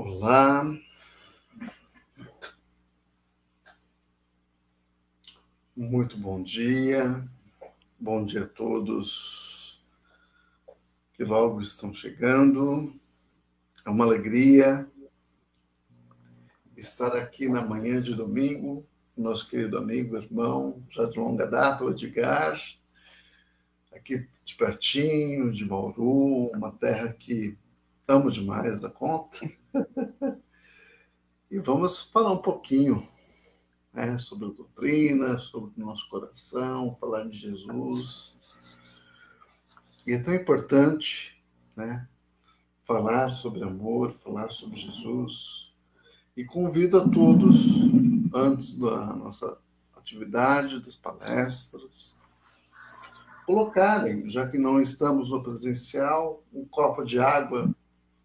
Olá, muito bom dia a todos que logo estão chegando. É uma alegria estar aqui na manhã de domingo, nosso querido amigo, irmão, já de longa data, o Edgar, aqui de pertinho, de Bauru, uma terra que amo demais da conta. E vamos falar um pouquinho sobre a doutrina, sobre o nosso coração, falar de Jesus. E é tão importante, falar sobre amor, falar sobre Jesus. E convido a todos, antes da nossa atividade, das palestras, colocarem, já que não estamos no presencial, um copo de água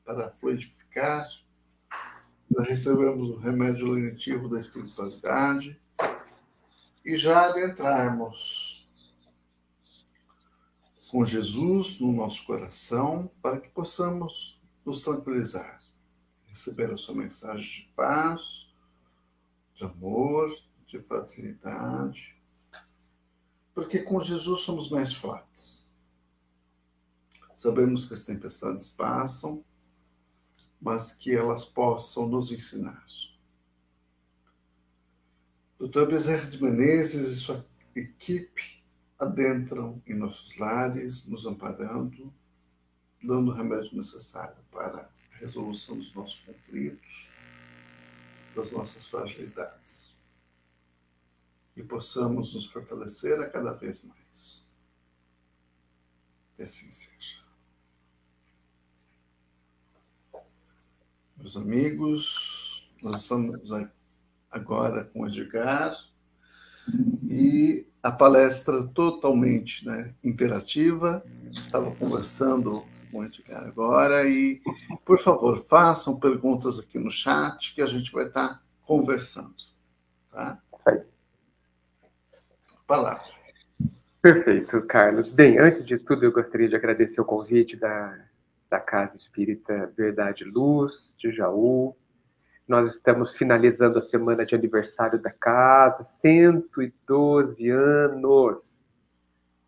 para fluidificar, para recebermos o remédio lenitivo da espiritualidade e já adentrarmos com Jesus no nosso coração para que possamos nos tranquilizar, receber a sua mensagem de paz, de amor, de fraternidade, porque com Jesus somos mais fortes. Sabemos que as tempestades passam, mas que elas possam nos ensinar. Dr. Bezerra de Menezes e sua equipe adentram em nossos lares, nos amparando, dando o remédio necessário para a resolução dos nossos conflitos, das nossas fragilidades. E possamos nos fortalecer a cada vez mais. Que assim seja. Meus amigos, nós estamos agora com o Edgar e a palestra totalmente interativa. Estava conversando com o Edgar agora e, por favor, façam perguntas aqui no chat que a gente vai estar conversando. Tá? Palavra. Perfeito, Carlos. Bem, antes de tudo, eu gostaria de agradecer o convite da Casa Espírita Verdade e Luz, de Jaú. Nós estamos finalizando a semana de aniversário da casa, 112 anos,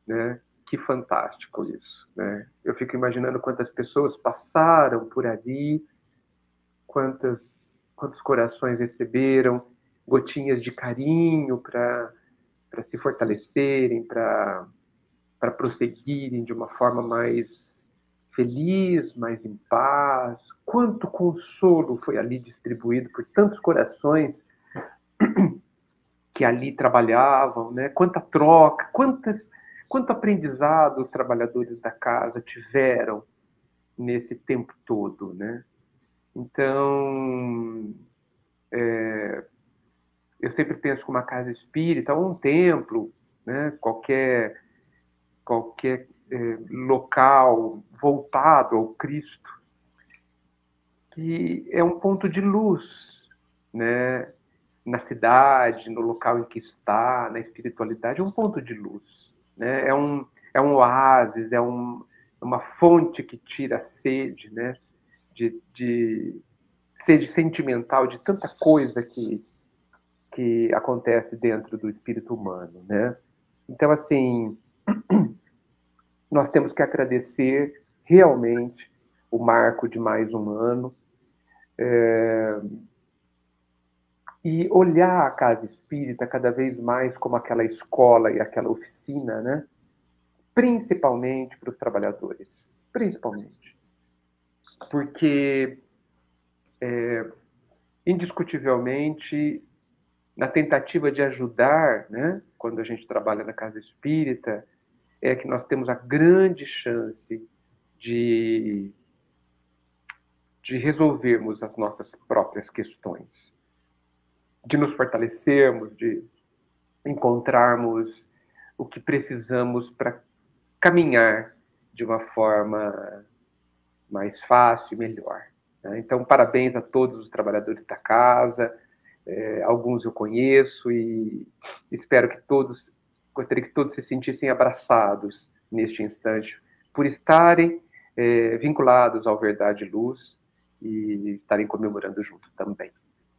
né? Que fantástico isso, né? Eu fico imaginando quantas pessoas passaram por ali, quantos corações receberam gotinhas de carinho para se fortalecerem, para prosseguirem de uma forma mais feliz, mais em paz. Quanto consolo foi ali distribuído por tantos corações que ali trabalhavam, né? Quanta troca, quanto aprendizado os trabalhadores da casa tiveram nesse tempo todo, né? Então, eu sempre penso que uma casa espírita, ou um templo, né? Qualquer local voltado ao Cristo, que é um ponto de luz, né? Na cidade, no local em que está, na espiritualidade, é um ponto de luz, né? É um oásis, é uma fonte que tira a sede, né? De sede sentimental, de tanta coisa que acontece dentro do espírito humano, né? Então, assim, nós temos que agradecer realmente o marco de mais um ano, e olhar a casa espírita cada vez mais como aquela escola e aquela oficina, né? Principalmente para os trabalhadores, principalmente. Porque, indiscutivelmente, na tentativa de ajudar, né? Quando a gente trabalha na casa espírita, é que nós temos a grande chance de resolvermos as nossas próprias questões, de nos fortalecermos, de encontrarmos o que precisamos para caminhar de uma forma mais fácil e melhor. Né? Então, parabéns a todos os trabalhadores da casa, alguns eu conheço e espero que gostaria que todos se sentissem abraçados neste instante, por estarem vinculados ao Verdade e Luz e estarem comemorando junto também.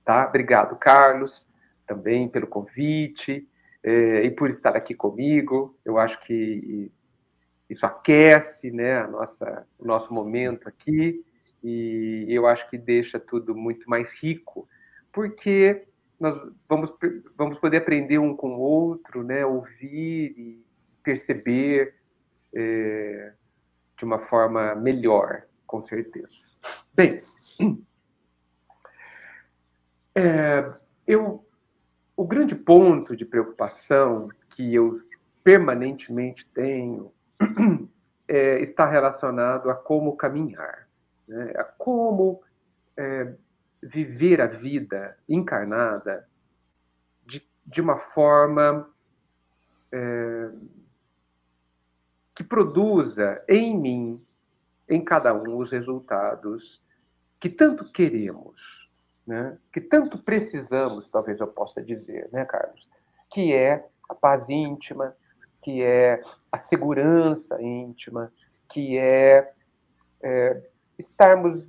Tá? Obrigado, Carlos, também pelo convite e por estar aqui comigo. Eu acho que isso aquece, né, o nosso momento aqui, e eu acho que deixa tudo muito mais rico, porque nós vamos poder aprender um com o outro, né, ouvir e perceber de uma forma melhor, com certeza. Bem, o grande ponto de preocupação que eu permanentemente tenho está relacionado a como caminhar, né? A como viver a vida encarnada de uma forma que produza em mim, em cada um, os resultados que tanto queremos, né? Que tanto precisamos, talvez eu possa dizer, né, Carlos? Que é a paz íntima, que é a segurança íntima, que é estarmos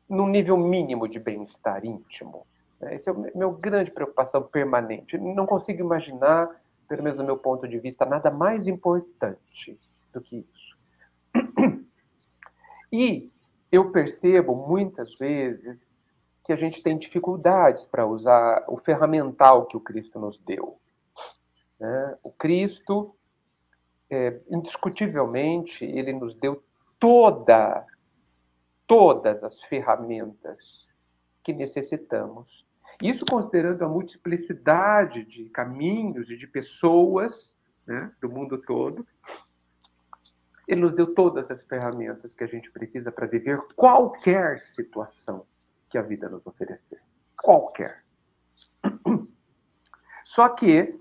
num nível mínimo de bem-estar íntimo. Essa é a minha grande preocupação permanente. Não consigo imaginar, pelo menos do meu ponto de vista, nada mais importante do que isso. E eu percebo muitas vezes que a gente tem dificuldades para usar o ferramental que o Cristo nos deu. O Cristo, indiscutivelmente, ele nos deu todas as ferramentas que necessitamos. Isso considerando a multiplicidade de caminhos e de pessoas, né, do mundo todo. Ele nos deu todas as ferramentas que a gente precisa para viver qualquer situação que a vida nos oferecer. Qualquer. Só que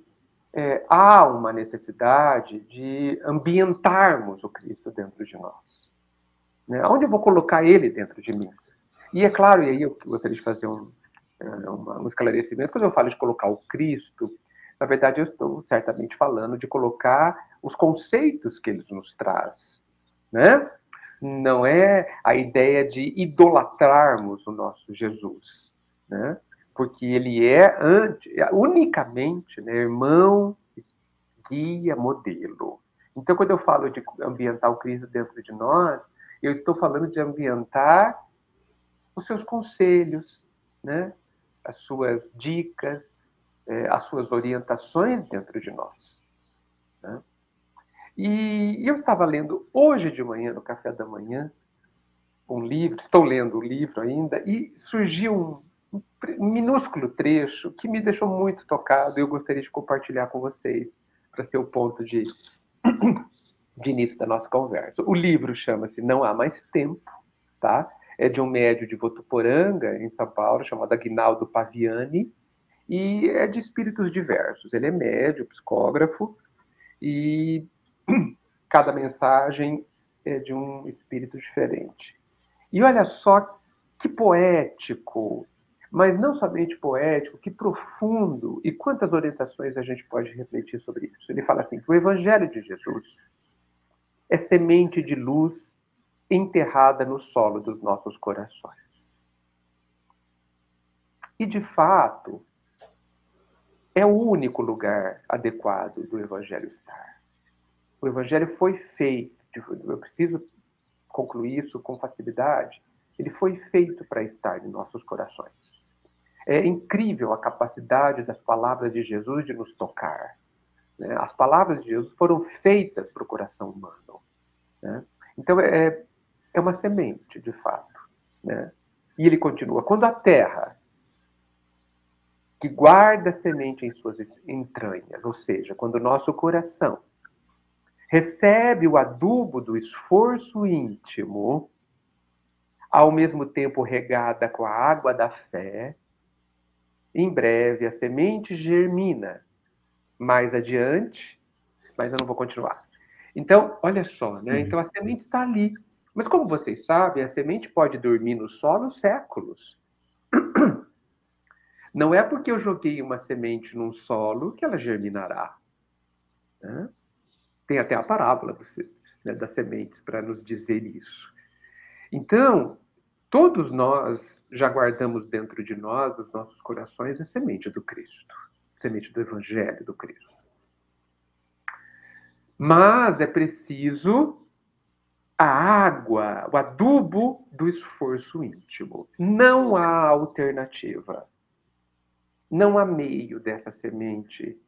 há uma necessidade de ambientarmos o Cristo dentro de nós. Né? Onde eu vou colocar ele dentro de mim? E é claro, e aí eu gostaria de fazer um esclarecimento. Quando eu falo de colocar o Cristo, na verdade eu estou certamente falando de colocar os conceitos que ele nos traz. Né? Não é a ideia de idolatrarmos o nosso Jesus, né? Porque ele é unicamente, né, irmão, guia, modelo. Então, quando eu falo de ambientar o Cristo dentro de nós, eu estou falando de ambientar os seus conselhos, né? As suas dicas, as suas orientações dentro de nós. Né? E eu estava lendo hoje de manhã, no café da manhã, um livro, estou lendo o livro ainda, e surgiu um minúsculo trecho que me deixou muito tocado e eu gostaria de compartilhar com vocês, para ser o ponto de início da nossa conversa. O livro chama-se Não Há Mais Tempo, tá? É de um médium de Votuporanga, em São Paulo, chamado Aguinaldo Paviani, e é de espíritos diversos. Ele é médium, psicógrafo, e cada mensagem é de um espírito diferente. E olha só que poético, mas não somente poético, que profundo, e quantas orientações a gente pode refletir sobre isso. Ele fala assim, que o Evangelho de Jesus é semente de luz enterrada no solo dos nossos corações. E, de fato, é o único lugar adequado do Evangelho estar. O Evangelho foi feito, eu preciso concluir isso com facilidade, ele foi feito para estar em nossos corações. É incrível a capacidade das palavras de Jesus de nos tocar. Né? As palavras de Jesus foram feitas para o coração humano. Né? Então, é uma semente, de fato. Né? E ele continua, quando a terra, que guarda a semente em suas entranhas, ou seja, quando o nosso coração recebe o adubo do esforço íntimo, ao mesmo tempo regada com a água da fé, em breve a semente germina. Mais adiante, mas eu não vou continuar. Então, olha só, né? Então a semente está ali. Mas como vocês sabem, a semente pode dormir no solo séculos. Não é porque eu joguei uma semente num solo que ela germinará. Né? Tem até a parábola das sementes para nos dizer isso. Então, Todos nós já guardamos dentro de nós, os nossos corações, a semente do Cristo, a semente do Evangelho do Cristo. Mas é preciso a água, o adubo do esforço íntimo. Não há alternativa. Não há meio dessa semente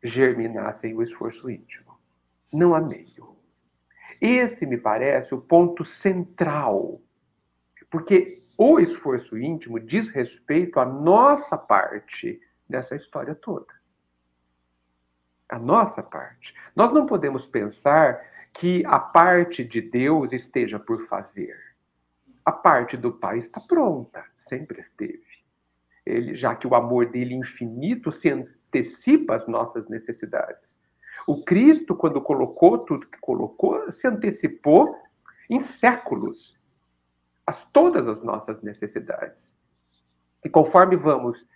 germinar sem o esforço íntimo. Não há meio. Esse me parece o ponto central, porque o esforço íntimo diz respeito à nossa parte nessa história toda. A nossa parte. Nós não podemos pensar que a parte de Deus esteja por fazer. A parte do Pai está pronta, sempre esteve. Ele, já que o amor dele infinito se antecipa às nossas necessidades. O Cristo, quando colocou tudo que colocou, se antecipou em séculos a todas as nossas necessidades. E conforme vamos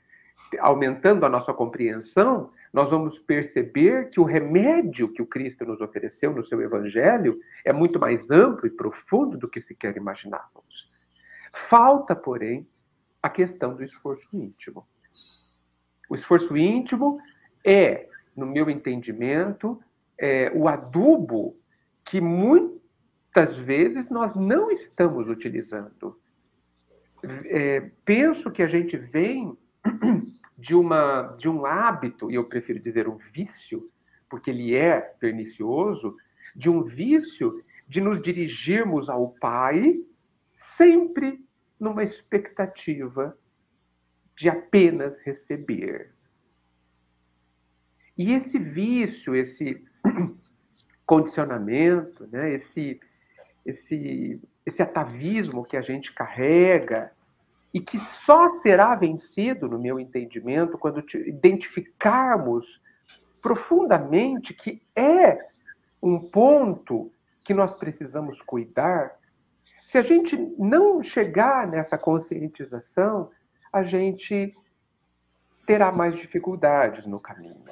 aumentando a nossa compreensão, nós vamos perceber que o remédio que o Cristo nos ofereceu no seu Evangelho é muito mais amplo e profundo do que sequer imaginávamos. Falta, porém, a questão do esforço íntimo. O esforço íntimo é, no meu entendimento, o adubo que muitas vezes nós não estamos utilizando. Penso que a gente vem de um hábito, e eu prefiro dizer um vício, porque ele é pernicioso, de um vício de nos dirigirmos ao Pai sempre numa expectativa de apenas receber. E esse vício, esse condicionamento, né, esse atavismo que a gente carrega e que só será vencido, no meu entendimento, quando identificarmos profundamente que é um ponto que nós precisamos cuidar. Se a gente não chegar nessa conscientização, a gente terá mais dificuldades no caminho.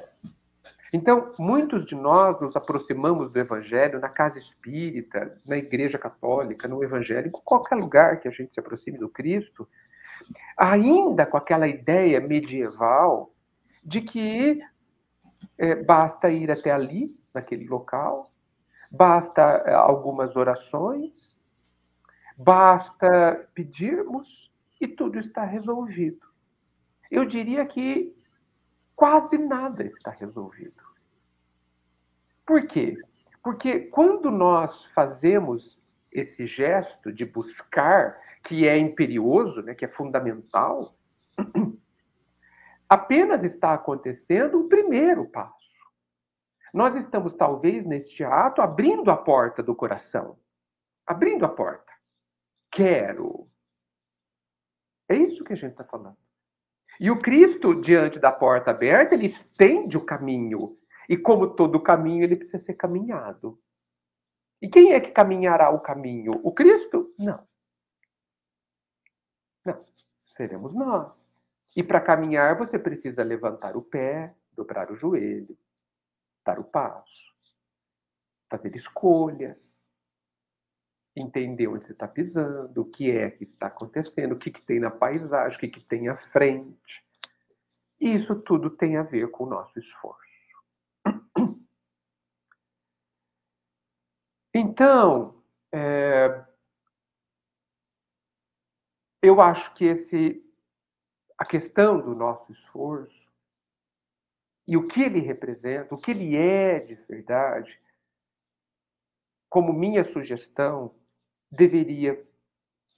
Então, muitos de nós nos aproximamos do Evangelho na casa espírita, na igreja católica, no evangélico, em qualquer lugar que a gente se aproxime do Cristo, ainda com aquela ideia medieval de que basta ir até ali, naquele local, basta algumas orações, basta pedirmos e tudo está resolvido. Eu diria que quase nada está resolvido. Por quê? Porque quando nós fazemos esse gesto de buscar, que é imperioso, né, que é fundamental, apenas está acontecendo o primeiro passo. Nós estamos, talvez, neste ato, abrindo a porta do coração. Abrindo a porta. Quero. É isso que a gente está falando. E o Cristo, diante da porta aberta, ele estende o caminho. E como todo caminho, ele precisa ser caminhado. E quem é que caminhará o caminho? O Cristo? Não. Não. Seremos nós. E para caminhar, você precisa levantar o pé, dobrar o joelho, dar o passo, fazer escolhas, entender onde você está pisando, o que é que está acontecendo, o que tem na paisagem, o que tem à frente. Isso tudo tem a ver com o nosso esforço. Então, eu acho que a questão do nosso esforço e o que ele representa, o que ele é de verdade, como minha sugestão,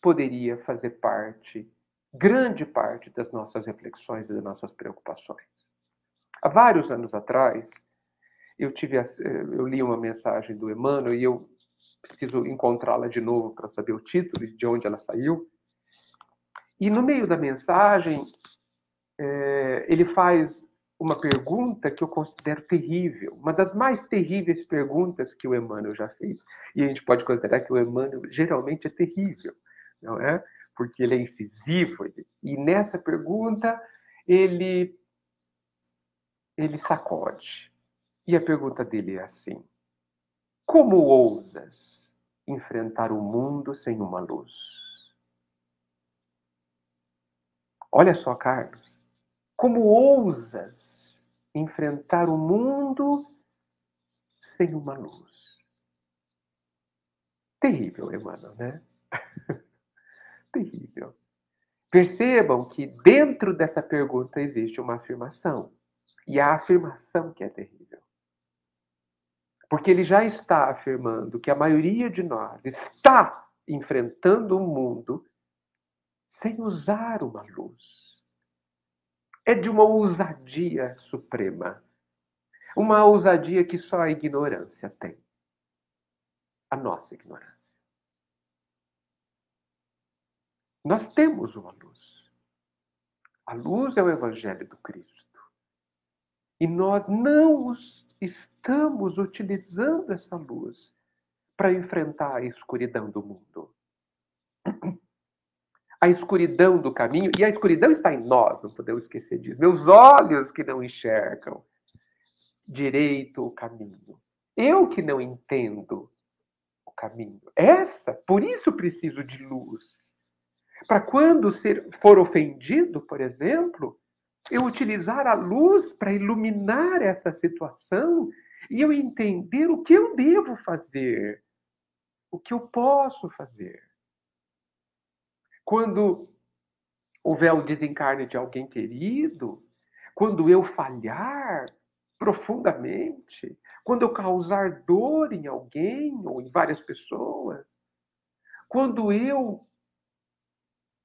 poderia fazer parte, grande parte das nossas reflexões e das nossas preocupações. Há vários anos atrás, eu li uma mensagem do Emmanuel e eu preciso encontrá-la de novo para saber o título e de onde ela saiu. E no meio da mensagem, ele faz uma pergunta que eu considero terrível, uma das mais terríveis perguntas que o Emmanuel já fez. E a gente pode considerar que o Emmanuel geralmente é terrível, não é? Porque ele é incisivo. E nessa pergunta, ele sacode. E a pergunta dele é assim: como ousas enfrentar o mundo sem uma luz? Olha só, Carlos, como ousas enfrentar o mundo sem uma luz? Terrível, Emmanuel, né? Terrível. Percebam que dentro dessa pergunta existe uma afirmação. E a afirmação que é terrível. Porque ele já está afirmando que a maioria de nós está enfrentando o mundo sem usar uma luz. É de uma ousadia suprema. Uma ousadia que só a ignorância tem. A nossa ignorância. Nós temos uma luz. A luz é o Evangelho do Cristo. E nós não estamos utilizando essa luz para enfrentar a escuridão do mundo. A escuridão do caminho, e a escuridão está em nós, não podemos esquecer disso. Meus olhos que não enxergam direito o caminho. Eu que não entendo o caminho. Por isso preciso de luz. Para quando for ofendido, por exemplo, eu utilizar a luz para iluminar essa situação e eu entender o que eu devo fazer, o que eu posso fazer. Quando houver o desencarne de alguém querido, quando eu falhar profundamente, quando eu causar dor em alguém ou em várias pessoas, quando eu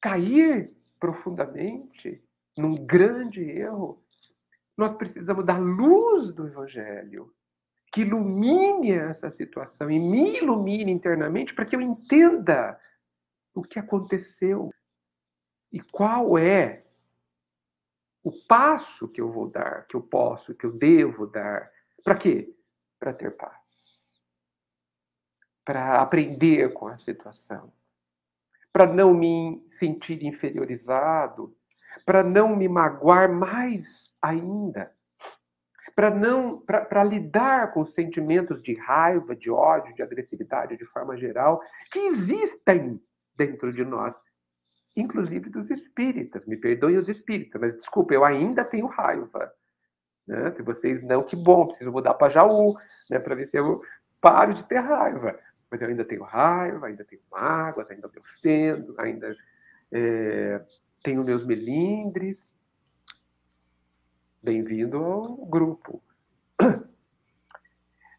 cair profundamente num grande erro, nós precisamos da luz do Evangelho que ilumine essa situação e me ilumine internamente para que eu entenda o que aconteceu e qual é o passo que eu vou dar, que eu posso, que eu devo dar. Para quê? Para ter paz. Para aprender com a situação. Para não me sentir inferiorizado. Para não me magoar mais ainda. Para lidar com os sentimentos de raiva, de ódio, de agressividade, de forma geral, que existem dentro de nós. Inclusive dos espíritas. Me perdoem os espíritas, mas desculpa, eu ainda tenho raiva. Né? Se vocês não, que bom, preciso mudar para Jaú, né? Para ver se eu paro de ter raiva. Mas eu ainda tenho raiva, ainda tenho mágoas, ainda me ofendo, ainda tenho meus melindres. Bem-vindo ao grupo.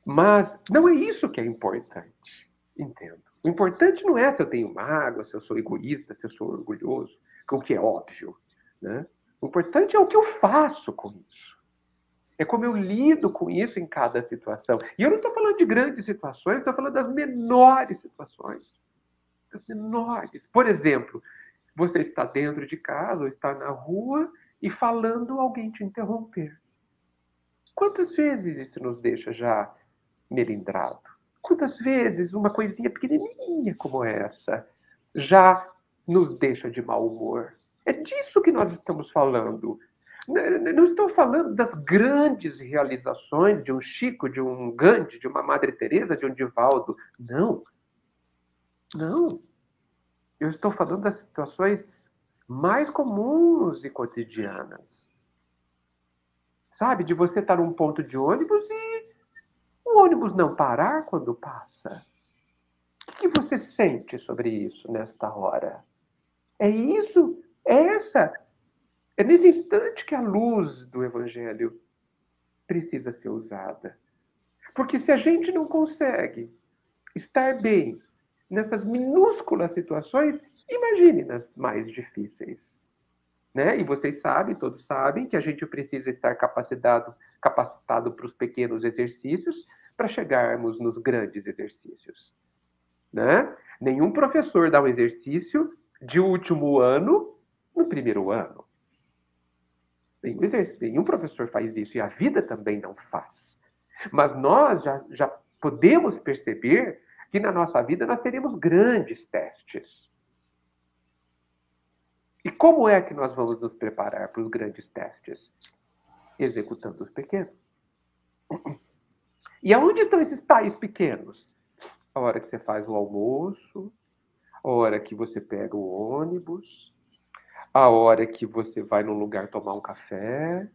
Mas não é isso que é importante. Entendo. O importante não é se eu tenho mágoa, se eu sou egoísta, se eu sou orgulhoso, o que é óbvio. Né? O importante é o que eu faço com isso. É como eu lido com isso em cada situação. E eu não estou falando de grandes situações, estou falando das menores situações. Das menores. Por exemplo, você está dentro de casa ou está na rua e falando, alguém te interromper. Quantas vezes isso nos deixa já melindrado? Quantas vezes uma coisinha pequenininha como essa já nos deixa de mau humor? É disso que nós estamos falando. Não estou falando das grandes realizações de um Chico, de um Gandhi, de uma Madre Teresa, de um Divaldo. Não. Não. Eu estou falando das situações mais comuns e cotidianas. Sabe? De você estar num ponto de ônibus e o ônibus não parar quando passa. O que você sente sobre isso nesta hora? É isso, é nesse instante que a luz do Evangelho precisa ser usada. Porque se a gente não consegue estar bem nessas minúsculas situações, imagine nas mais difíceis. Né? E vocês sabem, todos sabem, que a gente precisa estar capacitado para os pequenos exercícios para chegarmos nos grandes exercícios. Né? Nenhum professor dá um exercício de último ano no primeiro ano. Nenhum professor faz isso, e a vida também não faz. Mas nós já podemos perceber que na nossa vida nós teremos grandes testes. E como é que nós vamos nos preparar para os grandes testes? Executando os pequenos. E aonde estão esses tais pequenos? A hora que você faz o almoço, a hora que você pega o ônibus, a hora que você vai num lugar tomar um café,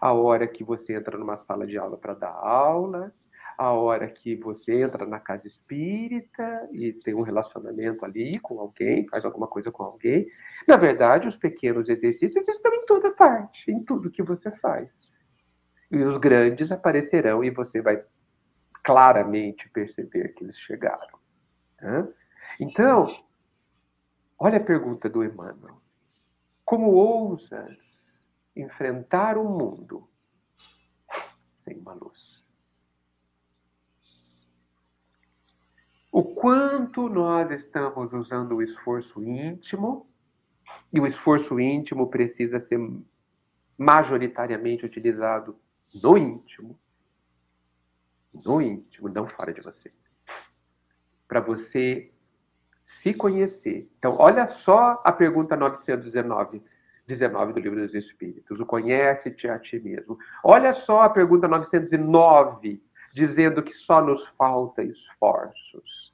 a hora que você entra numa sala de aula para dar aula, a hora que você entra na casa espírita e tem um relacionamento ali com alguém, faz alguma coisa com alguém. Na verdade, os pequenos exercícios estão em toda parte, em tudo que você faz. E os grandes aparecerão e você vai claramente perceber que eles chegaram. Né? Então, olha a pergunta do Emmanuel. Como ousas enfrentar o mundo sem uma luz? O quanto nós estamos usando o esforço íntimo, e o esforço íntimo precisa ser majoritariamente utilizado no íntimo, não fora de você, para você se conhecer. Então, olha só a pergunta 919 do Livro dos Espíritos, o conhece-te a ti mesmo. Olha só a pergunta 909, dizendo que só nos falta esforços.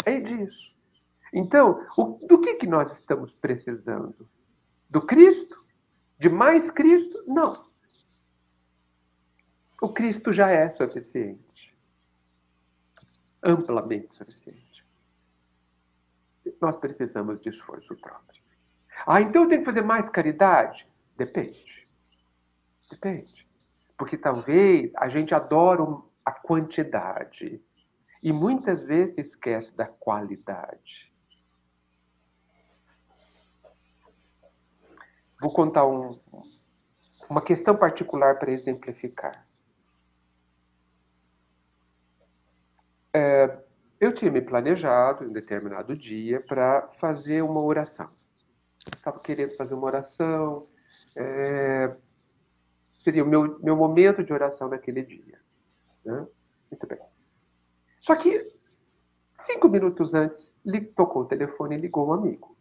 É disso. Então, do que nós estamos precisando? Do Cristo? De mais Cristo? Não. O Cristo já é suficiente. Amplamente suficiente. Nós precisamos de esforço próprio. Então eu tenho que fazer mais caridade? Depende. Depende. Porque talvez a gente adora a quantidade e muitas vezes esquece da qualidade. Vou contar uma questão particular para exemplificar. Eu tinha me planejado em um determinado dia para fazer uma oração. Estava querendo fazer uma oração, seria o meu momento de oração naquele dia. Né? Muito bem. Só que 5 minutos antes, tocou o telefone e ligou um amigo.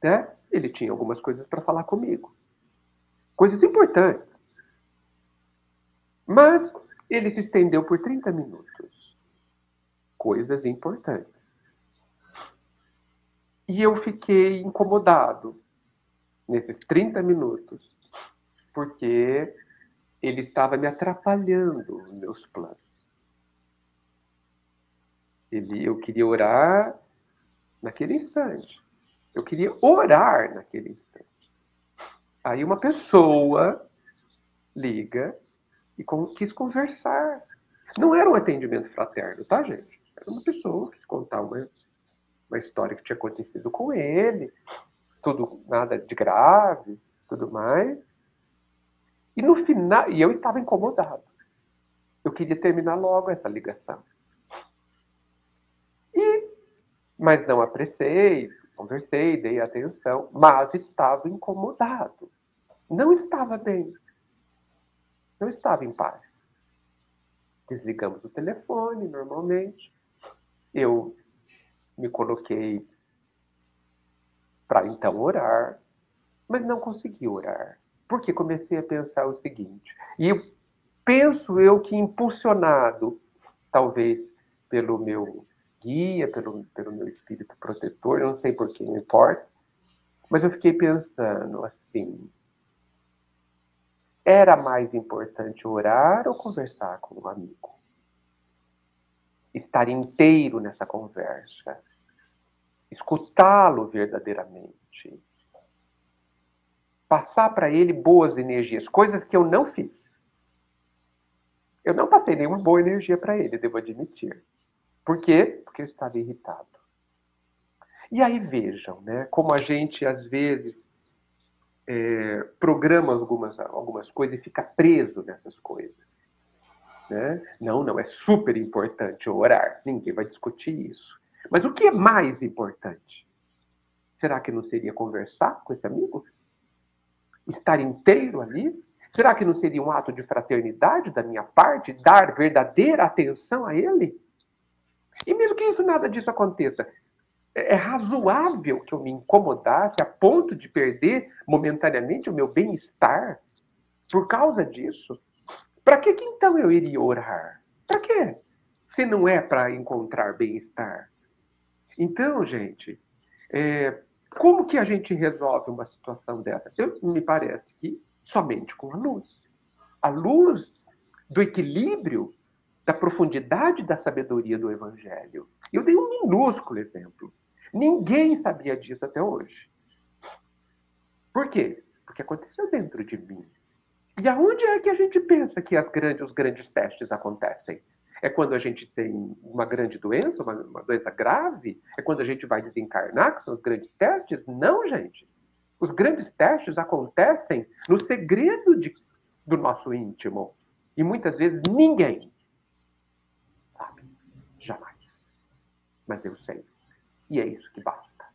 Né? Ele tinha algumas coisas para falar comigo. Coisas importantes. Mas ele se estendeu por 30 minutos. Coisas importantes. E eu fiquei incomodado nesses 30 minutos, porque ele estava me atrapalhando nos meus planos. Eu queria orar naquele instante. Eu queria orar naquele instante. Aí uma pessoa liga e quis conversar. Não era um atendimento fraterno, tá, gente? Era uma pessoa que quis contar uma história que tinha acontecido com ele, tudo nada de grave, tudo mais. E no final, eu estava incomodado. Eu queria terminar logo essa ligação. Mas não apressei, conversei, dei atenção, mas estava incomodado. Não estava bem. Não estava em paz. Desligamos o telefone, normalmente. Eu me coloquei para então orar, mas não consegui orar. Porque comecei a pensar o seguinte, e penso eu que impulsionado, talvez pelo meu guia, pelo meu espírito protetor, eu não sei por que, não importa, mas eu fiquei pensando assim, era mais importante orar ou conversar com um amigo? Estar inteiro nessa conversa, escutá-lo verdadeiramente, passar para ele boas energias, coisas que eu não fiz. Eu não passei nenhuma boa energia para ele, devo admitir. Por quê? Porque eu estava irritado. E aí vejam, né, como a gente às vezes programa algumas coisas e fica preso nessas coisas. Né? Não é super importante orar, ninguém vai discutir isso. Mas o que é mais importante? Será que não seria conversar com esse amigo? Estar inteiro ali? Será que não seria um ato de fraternidade da minha parte, dar verdadeira atenção a ele? E mesmo que nada disso aconteça, é razoável que eu me incomodasse a ponto de perder momentaneamente o meu bem-estar por causa disso? Para que então eu iria orar? Para quê? Se não é para encontrar bem-estar. Então, gente, Como que a gente resolve uma situação dessa? Me parece que somente com a luz. A luz do equilíbrio, da profundidade da sabedoria do Evangelho. Eu dei um minúsculo exemplo. Ninguém sabia disso até hoje. Por quê? Porque aconteceu dentro de mim. E aonde é que a gente pensa que os grandes testes acontecem? É quando a gente tem uma grande doença, uma doença grave? É quando a gente vai desencarnar, que são os grandes testes? Não, gente. Os grandes testes acontecem no segredo do nosso íntimo. E muitas vezes ninguém sabe. Jamais. Mas eu sei. E é isso que basta.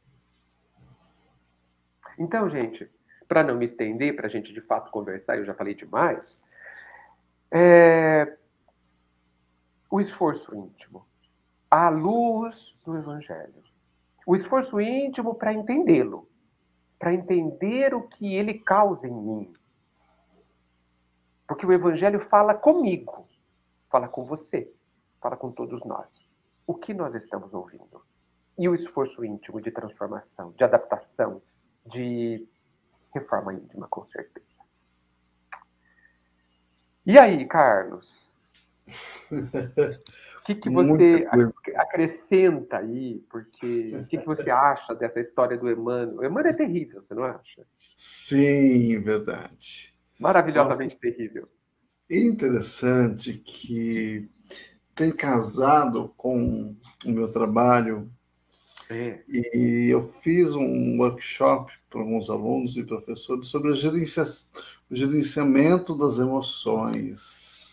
Então, gente, para não me estender, para a gente de fato conversar, eu já falei demais, o esforço íntimo, à luz do Evangelho. O esforço íntimo para entendê-lo, para entender o que ele causa em mim. Porque o Evangelho fala comigo, fala com você, fala com todos nós. O que nós estamos ouvindo? E o esforço íntimo de transformação, de adaptação, de reforma íntima, com certeza. E aí, Carlos? O que você acrescenta aí? Porque o que você acha dessa história do Emmanuel? O Emmanuel é terrível, você não acha? Sim, verdade. Maravilhosamente terrível. Interessante que tem casado com o meu trabalho. E eu fiz um workshop para alguns alunos e professores sobre o gerenciamento das emoções.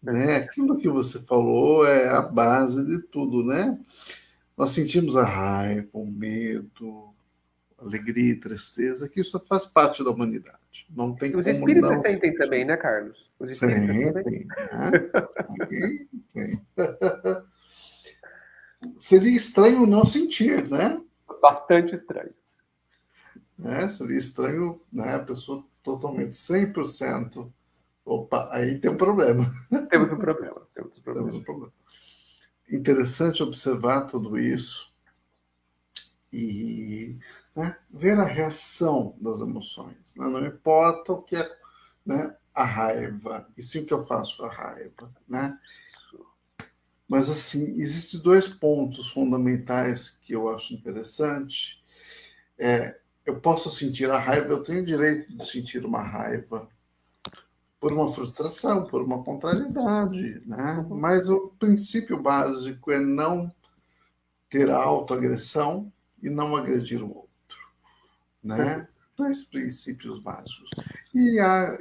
Né? Aquilo que você falou é a base de tudo, né? Nós sentimos a raiva, o medo, a alegria e tristeza, que isso faz parte da humanidade. Não tem Os como espíritos não sentem também, né, Carlos? Os espíritos sentem, né? Sentem. Seria estranho não sentir, né? Bastante estranho. Seria estranho, né? A pessoa totalmente 100%. Opa, aí tem um problema. Temos um problema. Temos um problema. Interessante observar tudo isso e, né, ver a reação das emoções. Né? Não importa o que é, né, a raiva, e sim o que eu faço com a raiva. Né? Mas, assim, existem dois pontos fundamentais que eu acho interessante. Eu posso sentir a raiva, eu tenho o direito de sentir uma raiva por uma frustração, por uma contrariedade, né? Mas o princípio básico é não ter a autoagressão e não agredir o outro, né? Dois princípios básicos. E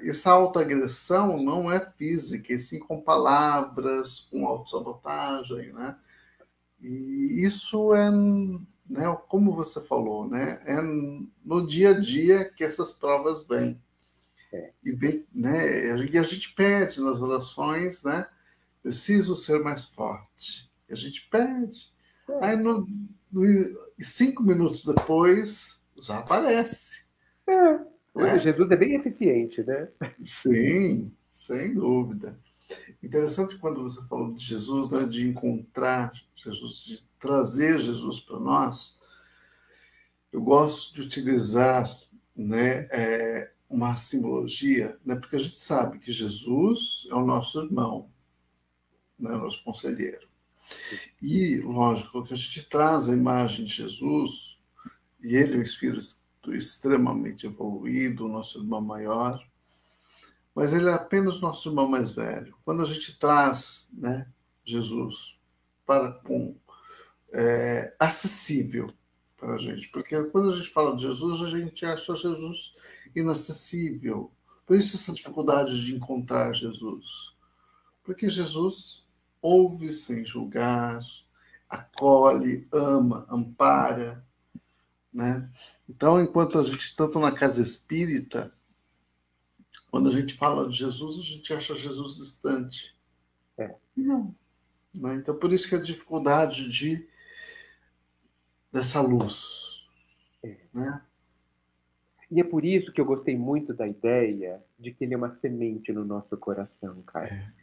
essa autoagressão não é física, e sim com palavras, com autossabotagem, né? E isso é, né, como você falou, né? É no dia a dia que essas provas vêm. E, vem, né, e a gente pede nas orações, né? Preciso ser mais forte. E a gente pede. Aí, 5 minutos depois, já aparece. Jesus é bem eficiente, né? Sim, sem dúvida. Interessante quando você falou de Jesus, né, de encontrar Jesus, de trazer Jesus para nós. Eu gosto de utilizar, né, uma simbologia, né, porque a gente sabe que Jesus é o nosso irmão, né, o nosso conselheiro. E, lógico, que a gente traz a imagem de Jesus, e ele é um espírito extremamente evoluído, o nosso irmão maior, mas ele é apenas nosso irmão mais velho. Quando a gente traz, né, Jesus para acessível para a gente, porque quando a gente fala de Jesus, a gente acha Jesus inacessível. Por isso essa dificuldade de encontrar Jesus. Porque Jesus ouve sem julgar, acolhe, ama, ampara, né? Então, enquanto a gente, tanto na casa espírita, quando a gente fala de Jesus, a gente acha Jesus distante. Não. Né? Então, por isso que a dificuldade dessa luz. Né? E é por isso que eu gostei muito da ideia de que ele é uma semente no nosso coração, cara.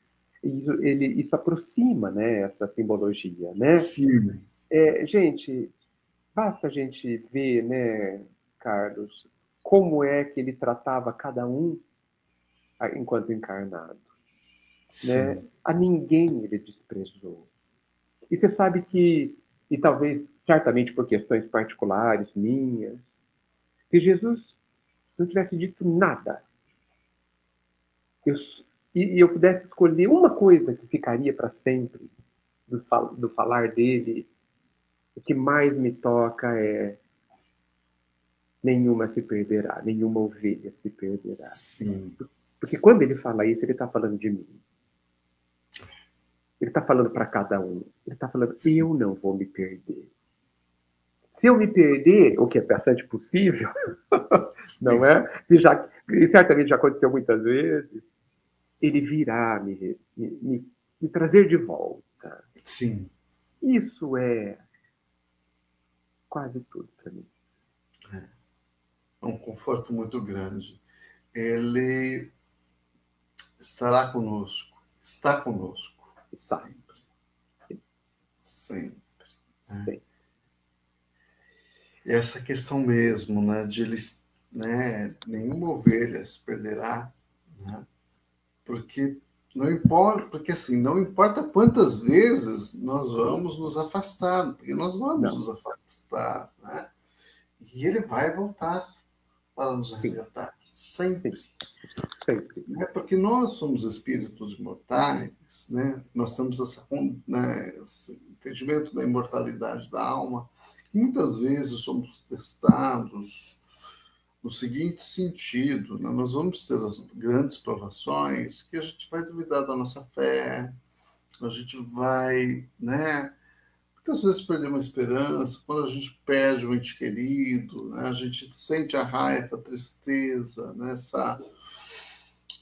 Isso aproxima, né, essa simbologia, né? Sim. Gente, basta a gente ver, né, Carlos, como é que ele tratava cada um enquanto encarnado, né? Sim, A ninguém ele desprezou. E você sabe que, e talvez, certamente por questões particulares minhas, se Jesus não tivesse dito nada, eu, e eu pudesse escolher uma coisa que ficaria para sempre do falar dele, o que mais me toca é nenhuma se perderá, nenhuma ovelha se perderá. sim, Porque quando ele fala isso, ele está falando de mim. Ele está falando para cada um. Ele está falando, sim, eu não vou me perder. Se eu me perder, o que é bastante possível, não sim, é? E certamente já aconteceu muitas vezes, ele virá me trazer de volta. sim. Isso é quase tudo para mim. É um conforto muito grande. Ele estará conosco, está conosco, Tá, sempre, sempre. Né? bem. E essa questão mesmo, né, de eles, né, nenhuma ovelha se perderá, né? Porque não importa, porque assim, não importa quantas vezes nós vamos nos afastar, porque nós vamos Não, nos afastar, né? E ele vai voltar para nos sim, resgatar, sempre. sim, sempre. Né? Porque nós somos espíritos imortais, né? Nós temos né, esse entendimento da imortalidade da alma. Muitas vezes somos testados no seguinte sentido, né? Nós vamos ter as grandes provações que a gente vai duvidar da nossa fé, a gente vai, né? Muitas vezes perder uma esperança, quando a gente perde um ente querido, né? A gente sente a raiva, a tristeza, né?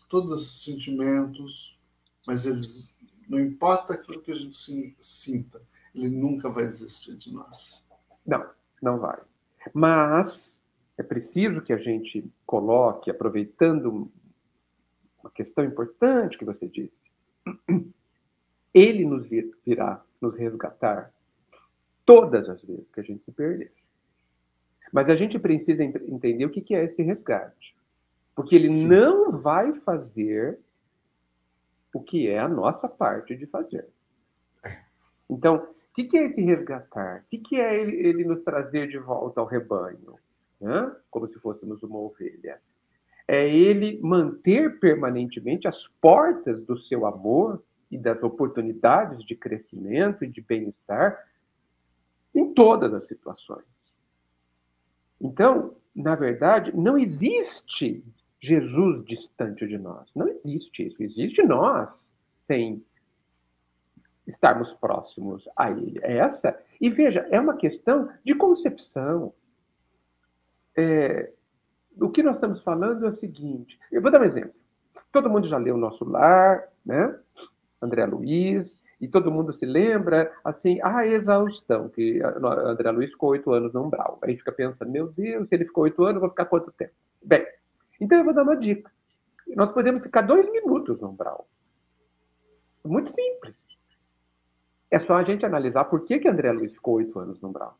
Todos esses sentimentos, mas eles, não importa aquilo que a gente sinta, ele nunca vai desistir de nós. Não, não vai. Mas é preciso que a gente coloque, aproveitando uma questão importante que você disse, ele nos virá nos resgatar todas as vezes que a gente se perder. Mas a gente precisa entender o que é esse resgate. Porque ele Sim, não vai fazer o que é a nossa parte de fazer. Então, o que é esse resgatar? O que é ele nos trazer de volta ao rebanho? Né? Como se fôssemos uma ovelha. É ele manter permanentemente as portas do seu amor e das oportunidades de crescimento e de bem-estar em todas as situações. Então, na verdade, não existe Jesus distante de nós. Não existe isso. Existe nós sem estarmos próximos a Ele. É essa. E veja, é uma questão de concepção. O que nós estamos falando é o seguinte: eu vou dar um exemplo. Todo mundo já leu o Nosso Lar, né? André Luiz, e todo mundo se lembra, assim, a exaustão, que André Luiz ficou 8 anos no umbral. Aí fica pensando, meu Deus, se ele ficou 8 anos, eu vou ficar quanto tempo? Bem, então eu vou dar uma dica. Nós podemos ficar 2 minutos no umbral. Muito simples. É só a gente analisar por que André Luiz ficou 8 anos no umbral.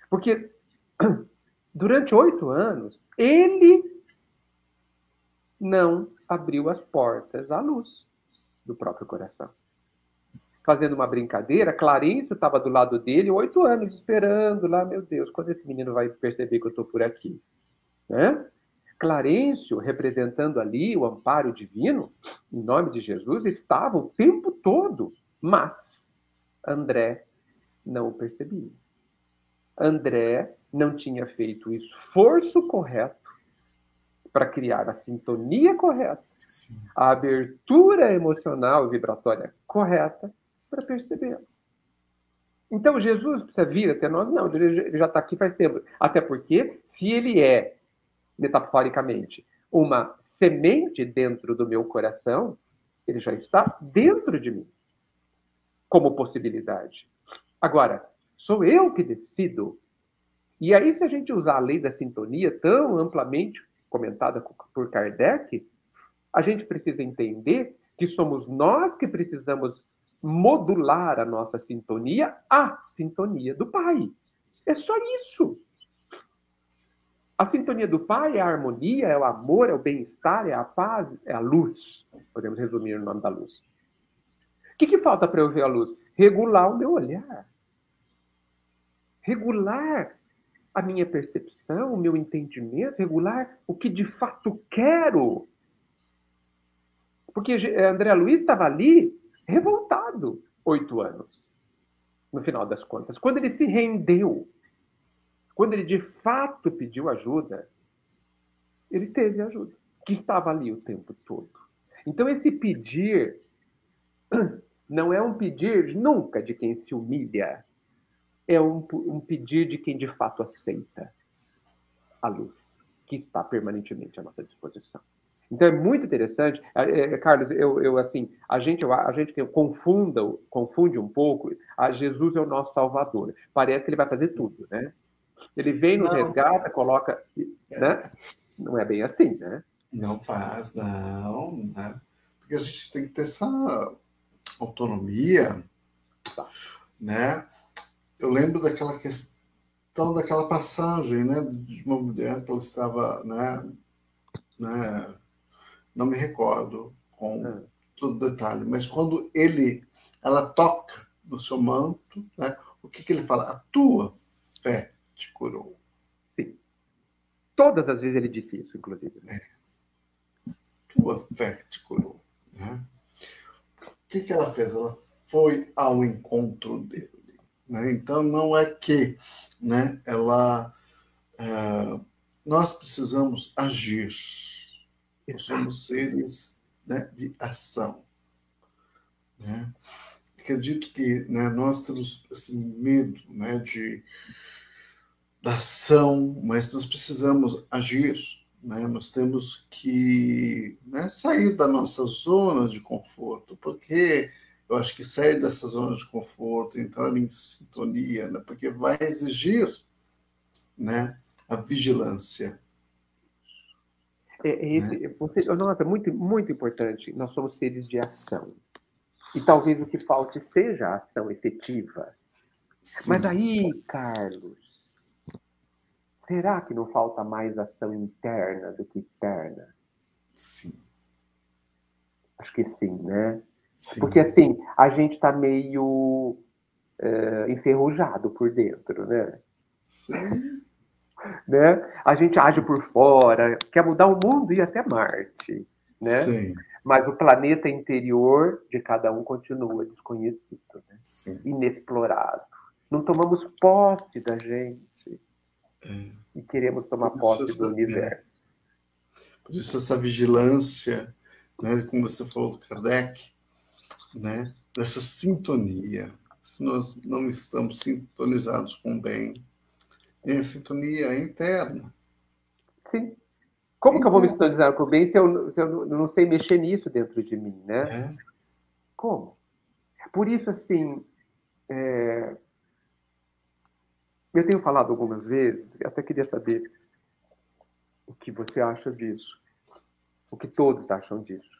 Porque durante 8 anos, ele não abriu as portas à luz do próprio coração. Fazendo uma brincadeira, Clarencio estava do lado dele 8 anos esperando lá, meu Deus, quando esse menino vai perceber que eu estou por aqui? Né? Clarencio, representando ali o amparo divino, em nome de Jesus, estava o tempo todo, mas André não o percebia. André não tinha feito o esforço correto para criar a sintonia correta, sim, a abertura emocional e vibratória correta para percebê-lo. Então, Jesus precisa vir até nós? Não, ele já está aqui faz tempo. Até porque, se ele é, metaforicamente, uma semente dentro do meu coração, ele já está dentro de mim, como possibilidade. Agora, sou eu que decido. E aí, se a gente usar a lei da sintonia, tão amplamente comentada por Kardec, a gente precisa entender que somos nós que precisamos modular a nossa sintonia à sintonia do Pai. É só isso. A sintonia do Pai é a harmonia, é o amor, é o bem-estar, é a paz, é a luz. Podemos resumir o nome da luz. O que falta para eu ver a luz? Regular o meu olhar. Regular a minha percepção, o meu entendimento, regular o que de fato quero. Porque André Luiz estava ali revoltado 8 anos, no final das contas. Quando ele se rendeu, quando ele de fato pediu ajuda, ele teve ajuda, que estava ali o tempo todo. Então esse pedir não é um pedir nunca de quem se humilha, é um pedir de quem de fato aceita a luz, que está permanentemente à nossa disposição. Então é muito interessante, Carlos, assim, a gente que confunde um pouco, Jesus é o nosso Salvador. Parece que ele vai fazer tudo, né? Ele vem, nos resgata, coloca, né? Não é bem assim, né? Não faz, não, né? Porque a gente tem que ter essa autonomia, né? Eu lembro daquela questão, daquela passagem, né, de uma mulher que ela estava, né, não me recordo com todo detalhe, mas quando ela toca no seu manto, né, o que ele fala? A tua fé te curou. Sim. Todas as vezes ele disse isso, inclusive. Né? Tua fé te curou. Né? O que ela fez? Ela foi ao encontro dele. Né? Então, não é que, né, nós precisamos agir. Nós somos seres, né, de ação. Né? Acredito que, né, nós temos esse medo, né, da ação, mas nós precisamos agir. Né? Nós temos que, né, sair da nossa zona de conforto, porque eu acho que sair dessa zona de conforto, entrar em sintonia, né, porque vai exigir, né, a vigilância. Nossa, muito, muito importante. Nós somos seres de ação. E talvez o que falte seja a ação efetiva. Sim. Mas aí, Carlos, será que não falta mais ação interna do que externa? Sim. Acho que sim, né? Sim. Porque, assim, a gente está meio enferrujado por dentro, né? Sim. Né? A gente age por fora, quer mudar o mundo e ir até Marte, né? Sim. Mas o planeta interior de cada um continua desconhecido, né? Sim. Inexplorado. Não tomamos posse da gente e queremos tomar posse do universo. Por isso essa vigilância, né, como você falou do Kardec, né, dessa sintonia. Se nós não estamos sintonizados com o bem, é a sintonia interna. Sim. Como que eu vou me sintonizar com o bem se eu não sei mexer nisso dentro de mim, né? É. Como? Por isso, assim, eu tenho falado algumas vezes, até queria saber o que você acha disso, o que todos acham disso.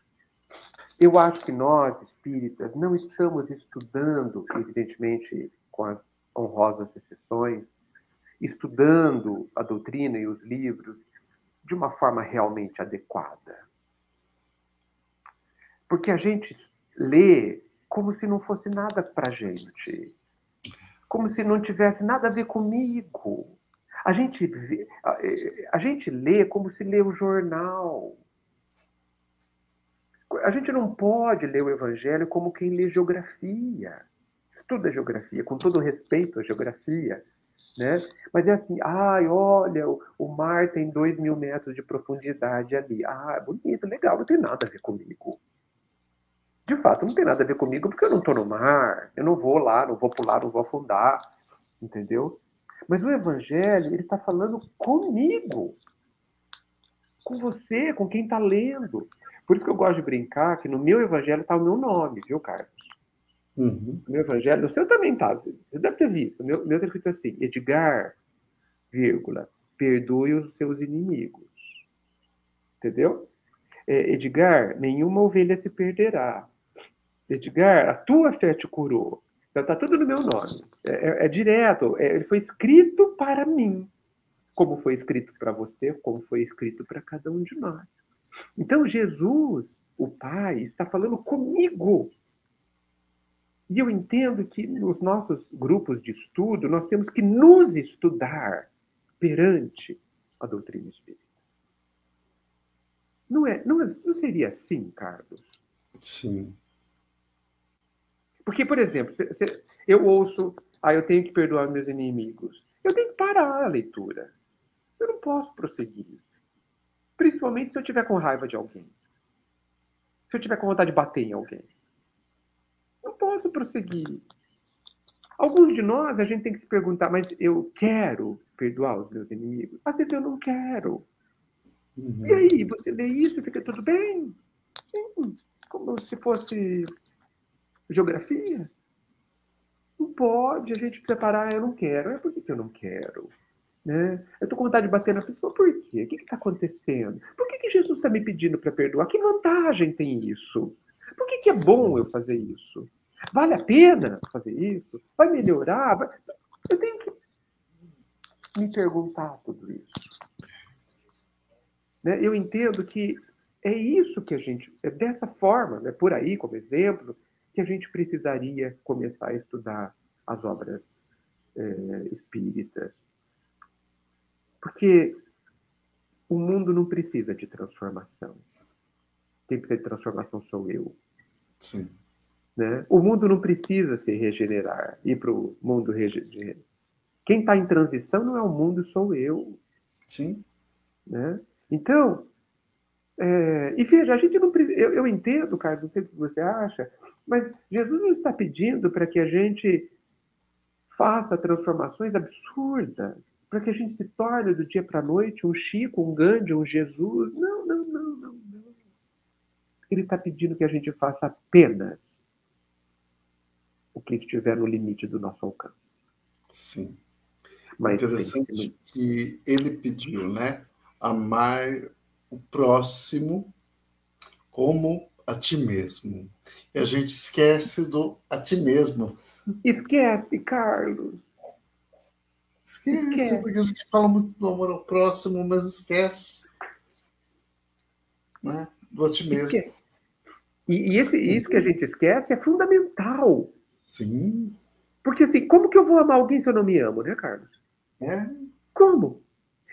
Eu acho que nós, espíritas, não estamos estudando, evidentemente, com as honrosas exceções, estudando a doutrina e os livros de uma forma realmente adequada. Porque a gente lê como se não fosse nada para a gente. Como se não tivesse nada a ver comigo. A gente lê como se lê o jornal. A gente não pode ler o Evangelho como quem lê geografia. Estuda geografia, com todo respeito à geografia. Né? Mas é assim, olha, o mar tem 2.000 metros de profundidade ali. Bonito, legal, não tem nada a ver comigo. De fato, não tem nada a ver comigo porque eu não estou no mar, eu não vou lá, não vou pular, não vou afundar, entendeu? Mas o Evangelho, ele está falando comigo, com você, com quem está lendo. Por isso que eu gosto de brincar que no meu Evangelho está o meu nome, viu, Carlos? Uhum. No meu Evangelho, no seu também está, você deve ter visto. O meu está escrito assim, Edgar, vírgula, perdoe os seus inimigos. Entendeu? Edgar, nenhuma ovelha se perderá. Edgar, a tua fé te curou. Então está tudo no meu nome. É direto. Ele foi escrito para mim, como foi escrito para você, como foi escrito para cada um de nós. Então Jesus, o Pai, está falando comigo. E eu entendo que nos nossos grupos de estudo, nós temos que nos estudar perante a doutrina espírita. Não seria assim, Carlos? Sim. Porque, por exemplo, eu ouço, eu tenho que perdoar meus inimigos. Eu tenho que parar a leitura. Eu não posso prosseguir. Principalmente se eu tiver com raiva de alguém. Se eu tiver com vontade de bater em alguém. Não posso prosseguir. Alguns de nós, a gente tem que se perguntar, mas eu quero perdoar os meus inimigos? Às vezes eu não quero. Uhum. E aí, você lê isso e fica tudo bem? Sim, como se fosse geografia. Não pode, a gente precisa parar, eu não quero. Por que eu não quero? Né? Eu estou com vontade de bater na pessoa, por quê? O que está acontecendo? Por que Jesus está me pedindo para perdoar? Que vantagem tem isso? Por que é bom eu fazer isso? Vale a pena fazer isso? Vai melhorar? Eu tenho que me perguntar tudo isso. Né? Eu entendo que é isso que a gente, é dessa forma, né, por aí, como exemplo, que a gente precisaria começar a estudar as obras espíritas. Porque o mundo não precisa de transformação. Quem precisa de transformação sou eu. Sim. Né? O mundo não precisa se regenerar, ir para o mundo regenerar. Quem está em transição não é o mundo, sou eu. Sim. Né? Então, e veja, a gente não precisa. Eu entendo, Carlos, não sei o que você acha, mas Jesus não está pedindo para que a gente faça transformações absurdas, para que a gente se torne do dia para a noite um Chico, um Gandhi, um Jesus. Não. Ele está pedindo que a gente faça apenas o que estiver no limite do nosso alcance. Sim. Mas interessante que ele pediu, né? Amar o próximo como a ti mesmo. E a gente esquece do a ti mesmo. Esquece, Carlos. Esquece, porque a gente fala muito do amor ao próximo, mas esquece, né, do a ti mesmo. E isso que a gente esquece é fundamental. Sim. Porque assim, como que eu vou amar alguém se eu não me amo, né, Carlos? Como?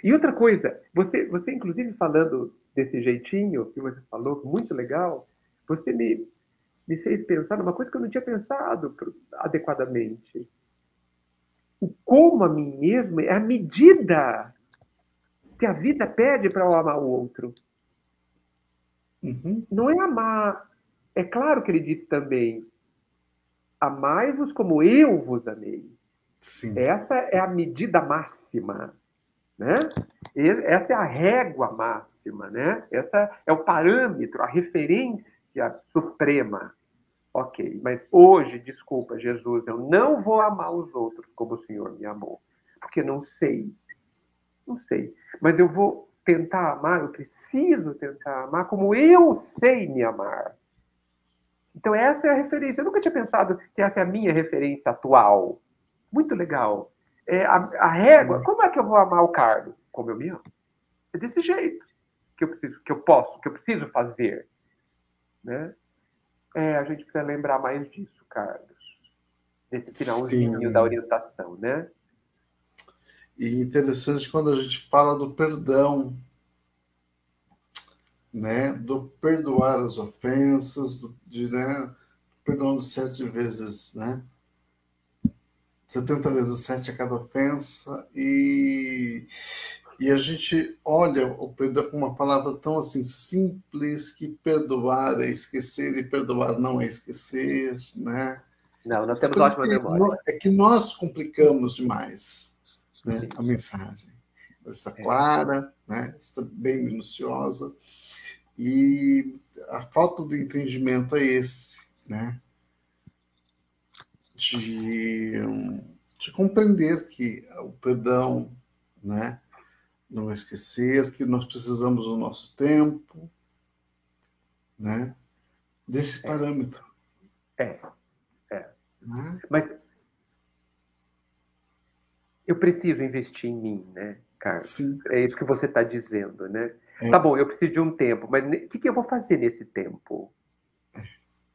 E outra coisa, você inclusive falando desse jeitinho que você falou, muito legal, você me fez pensar numa coisa que eu não tinha pensado adequadamente. O como a mim mesmo é a medida que a vida pede para eu amar o outro. Uhum. Não é amar. É claro que ele disse também: amai-vos como eu vos amei. Sim. Essa é a medida máxima. Né? Essa é a régua máxima. Né? Essa é o parâmetro, a referência suprema. Ok, mas hoje, desculpa, Jesus, eu não vou amar os outros como o Senhor me amou. Porque não sei. Não sei. Mas eu vou tentar amar, eu preciso tentar amar como eu sei me amar. Então essa é a referência. Eu nunca tinha pensado que essa é a minha referência atual. Muito legal. A régua, como é que eu vou amar o Carlos? Como eu me amo. É desse jeito que eu preciso fazer. Né? A gente precisa lembrar mais disso, Carlos. Desse finalzinho Sim. da orientação, né? E interessante quando a gente fala do perdão, né? Do perdoar as ofensas, né? Perdão de 7 vezes, né? 70 vezes 7 a cada ofensa. E a gente olha o perdão com uma palavra tão assim simples, que perdoar é esquecer e perdoar não é esquecer, né? Não, nós Então, temos por isso ótima memória. é que nós complicamos demais, né, Sim. a mensagem. Ela está clara, né, está bem minuciosa, e a falta de entendimento é esse, né? De compreender que o perdão, né, não esquecer que nós precisamos do nosso tempo, né, desse parâmetro. É. Né? Mas Eu preciso investir em mim, né, Carlos? Sim. É isso que você está dizendo, né? É. Tá bom, eu preciso de um tempo, mas o que eu vou fazer nesse tempo?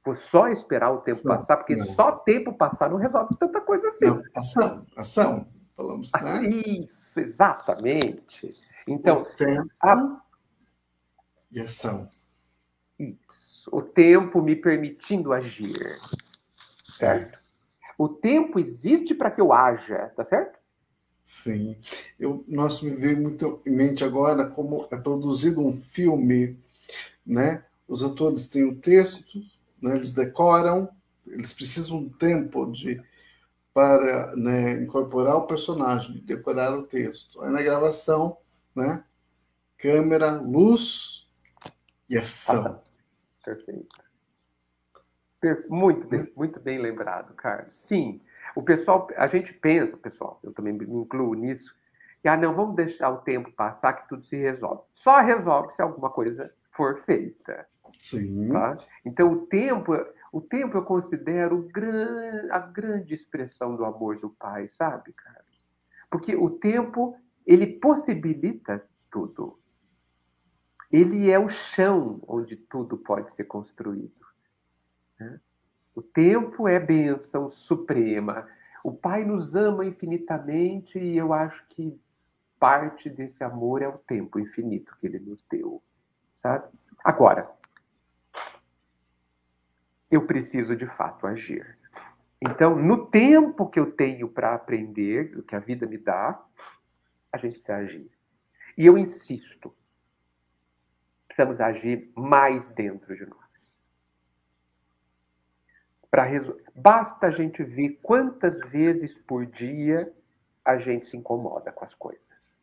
Vou só esperar o tempo Ação. passar, porque Não. só tempo passar não resolve tanta coisa assim. Não, ação. Falamos, né? Isso, exatamente. Então, O tempo e ação. isso. O tempo me permitindo agir, certo? O tempo existe para que eu haja, tá certo? Sim. Nós me veio muito em mente agora como é produzido um filme, né? Os atores têm o texto, né? Eles decoram, eles precisam de tempo para, né, incorporar o personagem, decorar o texto. Aí na gravação, né? Câmera, luz e ação. Perfeito. Muito bem lembrado, Carlos. Sim, o pessoal, a gente pensa, pessoal, eu também me incluo nisso, que não, vamos deixar o tempo passar que tudo se resolve. Só resolve se alguma coisa for feita. Sim. Tá? Então o tempo eu considero a grande expressão do amor do Pai, sabe, Carlos? Porque o tempo, ele possibilita tudo. Ele é o chão onde tudo pode ser construído. Né? O tempo é bênção suprema. O Pai nos ama infinitamente e eu acho que parte desse amor é o tempo infinito que Ele nos deu, sabe? Agora, eu preciso de fato agir. Então, no tempo que eu tenho para aprender, o que a vida me dá, a gente precisa agir. E eu insisto, precisamos agir mais dentro de nós. Basta a gente ver quantas vezes por dia a gente se incomoda com as coisas.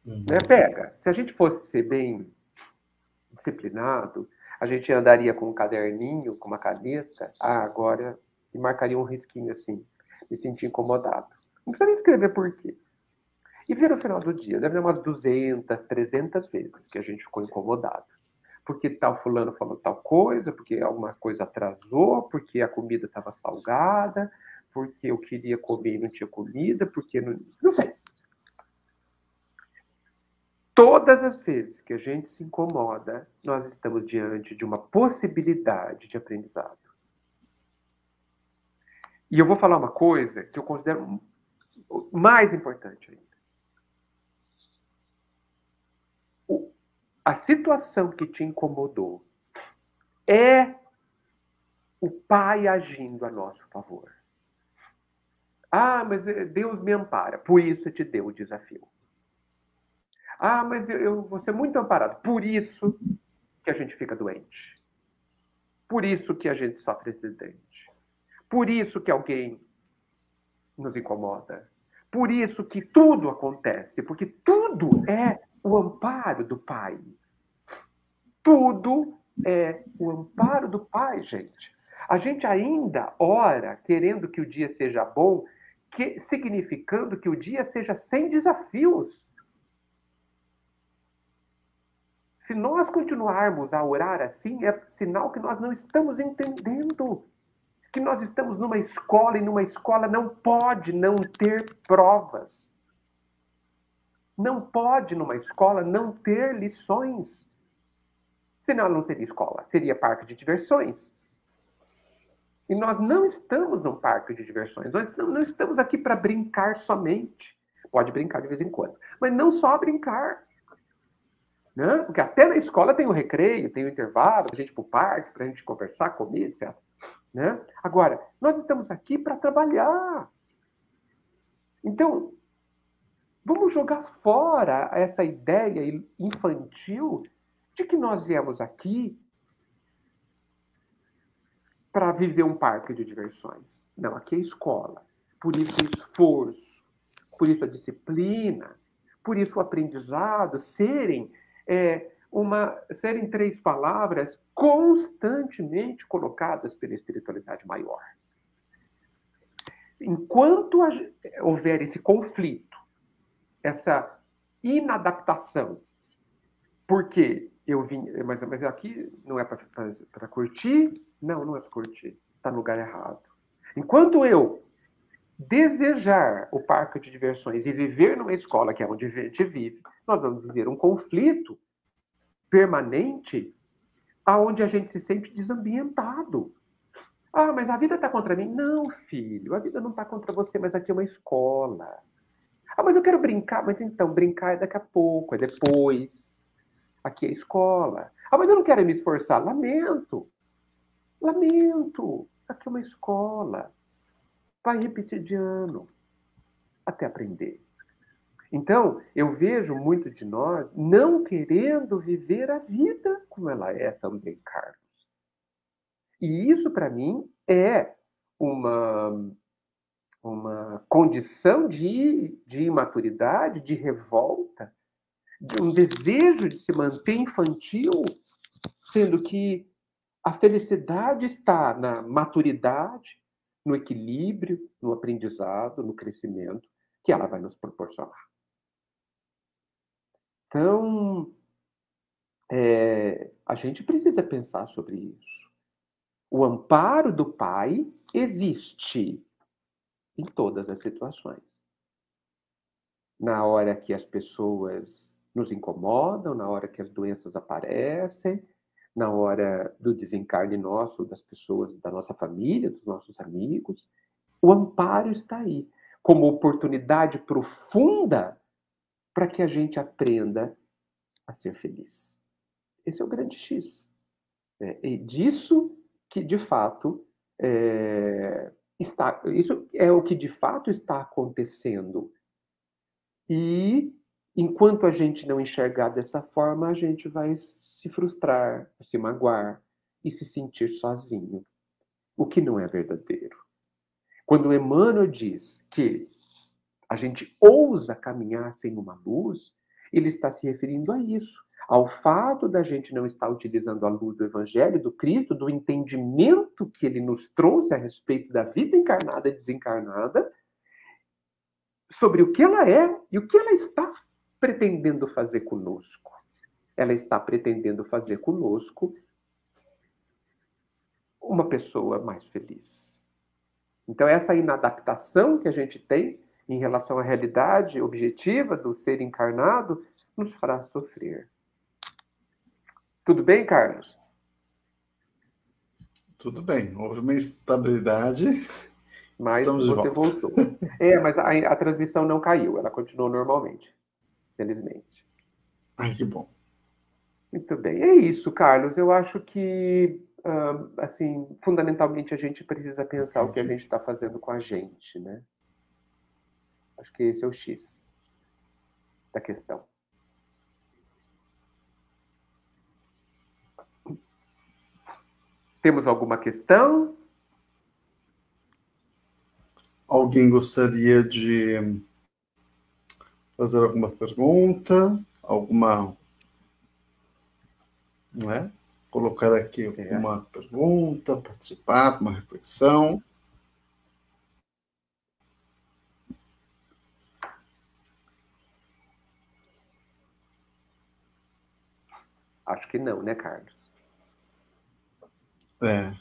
Né? Pega, se a gente fosse ser bem disciplinado, a gente andaria com um caderninho, com uma caneta, agora, e marcaria um risquinho assim, me senti incomodado. Não precisa nem escrever por quê. E vira no final do dia, deve ter umas 200, 300 vezes que a gente ficou incomodado. Porque tal fulano falou tal coisa, porque alguma coisa atrasou, porque a comida estava salgada, porque eu queria comer e não tinha comida, porque não sei. Todas as vezes que a gente se incomoda, nós estamos diante de uma possibilidade de aprendizado. E eu vou falar uma coisa que eu considero mais importante ainda. A situação que te incomodou é o Pai agindo a nosso favor. Mas Deus me ampara, por isso te deu o desafio. Mas eu vou ser muito amparado, por isso que a gente fica doente. Por isso que a gente sofre acidente. Por isso que alguém nos incomoda. Por isso que tudo acontece, porque tudo é o amparo do Pai. Tudo é o amparo do Pai, gente. A gente ainda ora querendo que o dia seja bom, significando que o dia seja sem desafios. Se nós continuarmos a orar assim, é sinal que nós não estamos entendendo que nós estamos numa escola e numa escola não pode não ter provas. Não pode numa escola não ter lições. Senão ela não seria escola, seria parque de diversões. E nós não estamos num parque de diversões, nós não estamos aqui para brincar somente. Pode brincar de vez em quando, mas não só brincar. Né? Porque até na escola tem o recreio, tem o intervalo, a gente ir para o parque, para a gente conversar, comer, etc. Né? Agora, nós estamos aqui para trabalhar. Então, vamos jogar fora essa ideia infantil de que nós viemos aqui para viver um parque de diversões. Não, aqui é escola. Por isso o esforço, por isso a disciplina, por isso o aprendizado serem três palavras constantemente colocadas pela espiritualidade maior. Enquanto houver esse conflito, essa inadaptação, porque eu vim, mas aqui não é para curtir, não é para curtir, está no lugar errado. Enquanto eu desejar o parque de diversões e viver numa escola que é onde a gente vive, nós vamos viver um conflito permanente aonde a gente se sente desambientado. Ah, mas a vida está contra mim. Não, filho, a vida não está contra você, mas aqui é uma escola. Ah, mas eu quero brincar. Mas então, brincar é daqui a pouco, é depois. Aqui é escola. Ah, mas eu não quero me esforçar. Lamento. Lamento. Aqui é uma escola. Vai repetir de ano até aprender. Então, eu vejo muito de nós não querendo viver a vida como ela é também, Carlos. E isso, para mim, é uma condição de imaturidade, de revolta, de um desejo de se manter infantil, sendo que a felicidade está na maturidade, no equilíbrio, no aprendizado, no crescimento que ela vai nos proporcionar. Então, a gente precisa pensar sobre isso. O amparo do Pai existe em todas as situações. Na hora que as pessoas nos incomodam, na hora que as doenças aparecem, na hora do desencarne nosso, das pessoas da nossa família, dos nossos amigos, o amparo está aí, como oportunidade profunda para que a gente aprenda a ser feliz. Esse é o grande X. É disso que, de fato, isso é o que de fato está acontecendo. E enquanto a gente não enxergar dessa forma, a gente vai se frustrar, se magoar e se sentir sozinho, o que não é verdadeiro. Quando Emmanuel diz que a gente ousa caminhar sem uma luz, ele está se referindo a isso, ao fato da gente não estar utilizando a luz do Evangelho, do Cristo, do entendimento que ele nos trouxe a respeito da vida encarnada e desencarnada, sobre o que ela é e o que ela está pretendendo fazer conosco. Ela está pretendendo fazer conosco uma pessoa mais feliz. Então, essa inadaptação que a gente tem em relação à realidade objetiva do ser encarnado nos fará sofrer. Tudo bem, Carlos? Tudo bem, houve uma instabilidade. Mas Estamos de você volta. voltou. Mas a transmissão não caiu, ela continuou normalmente, felizmente. Ai, que bom. Muito bem, é isso, Carlos. Eu acho que, assim, fundamentalmente a gente precisa pensar o que a gente está fazendo com a gente, né? Acho que esse é o X da questão. Temos alguma questão? Alguém gostaria de fazer alguma pergunta? Alguma, não é? Colocar aqui uma pergunta, participar, uma reflexão. Acho que não, né, Carlos? É.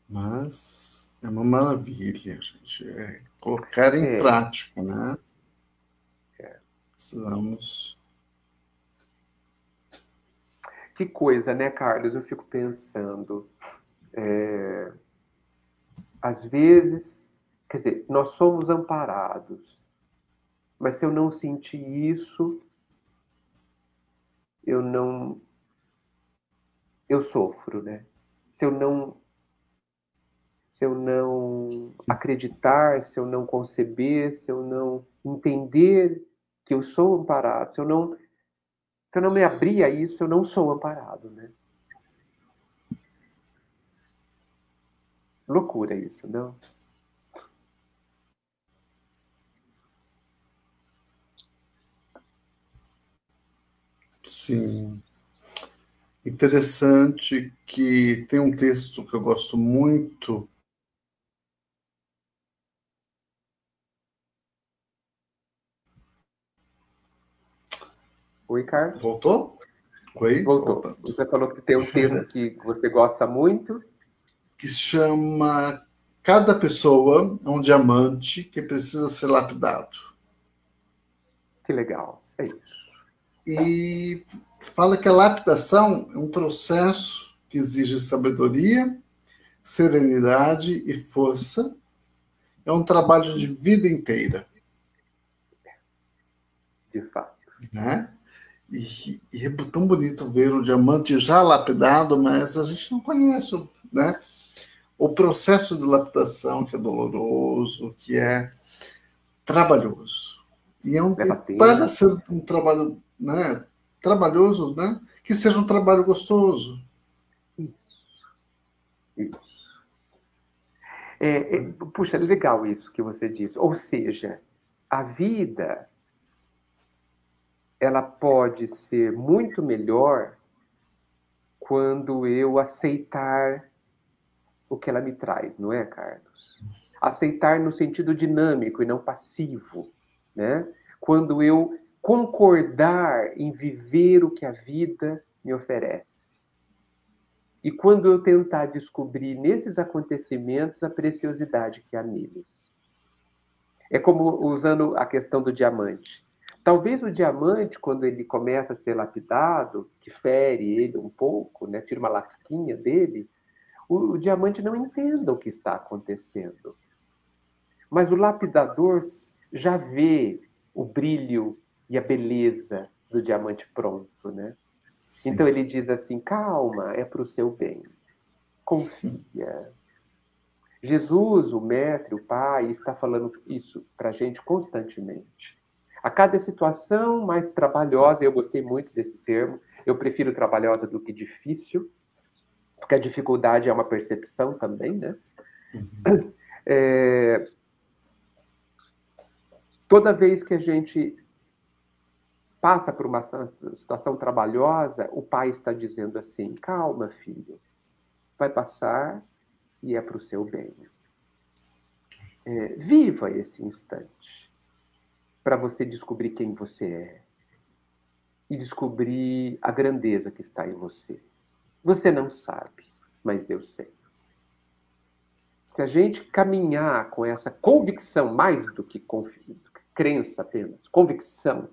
Mas é uma maravilha, gente. Colocar em prática, né? Precisamos. Que coisa, né, Carlos? Eu fico pensando. Às vezes, quer dizer, nós somos amparados, mas se eu não sentir isso, eu sofro, né? Se eu não acreditar, se eu não conceber, se eu não entender que eu sou amparado, se eu não me abrir a isso, eu não sou amparado, né? Loucura isso, não? Sim. Interessante que tem um texto que eu gosto muito. Oi, Carlos? Voltou? Oi? Voltou. Voltando. Você falou que tem um texto que você gosta muito. Que se chama Cada Pessoa é um Diamante que Precisa Ser Lapidado. Que legal. É isso. E fala que a lapidação é um processo que exige sabedoria, serenidade e força. É um trabalho de vida inteira. De fato. Né? E é tão bonito ver o diamante já lapidado, mas a gente não conhece, né? O processo de lapidação, que é doloroso, que é trabalhoso. E Leva para tempo. ser um trabalho, né, trabalhoso, né, que seja um trabalho gostoso. Isso. Puxa, legal isso que você disse. Ou seja, a vida ela pode ser muito melhor quando eu aceitar o que ela me traz, não é, Carlos? Aceitar no sentido dinâmico e não passivo, né? Quando eu concordar em viver o que a vida me oferece. E quando eu tentar descobrir nesses acontecimentos a preciosidade que há neles. É como usando a questão do diamante. Talvez o diamante, quando ele começa a ser lapidado, que fere ele um pouco, né, tira uma lasquinha dele, o diamante não entenda o que está acontecendo. Mas o lapidador já vê o brilho e a beleza do diamante pronto, né? Sim. Então ele diz assim, calma, é para o seu bem. Confia. Jesus, o mestre, o pai, está falando isso para a gente constantemente. A cada situação mais trabalhosa, eu gostei muito desse termo, eu prefiro trabalhosa do que difícil, porque a dificuldade é uma percepção também, né? Uhum. Toda vez que a gente passa por uma situação trabalhosa, o pai está dizendo assim, calma, filho, vai passar e é para o seu bem. Viva esse instante para você descobrir quem você é e descobrir a grandeza que está em você. Você não sabe, mas eu sei. Se a gente caminhar com essa convicção, mais do que crença apenas, convicção,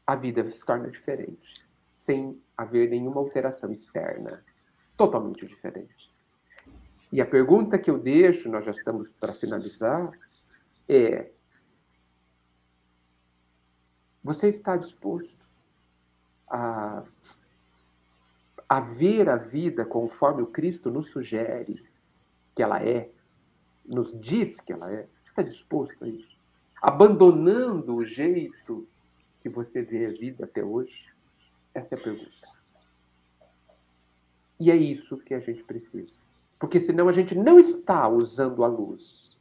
a vida se torna diferente, sem haver nenhuma alteração externa, totalmente diferente. E a pergunta que eu deixo, nós já estamos para finalizar, é: você está disposto a ver a vida conforme o Cristo nos sugere que ela é, nos diz que ela é? Você está disposto a isso? Abandonando o jeito que você vê a vida até hoje? Essa é a pergunta. E é isso que a gente precisa. Porque senão a gente não está usando a luz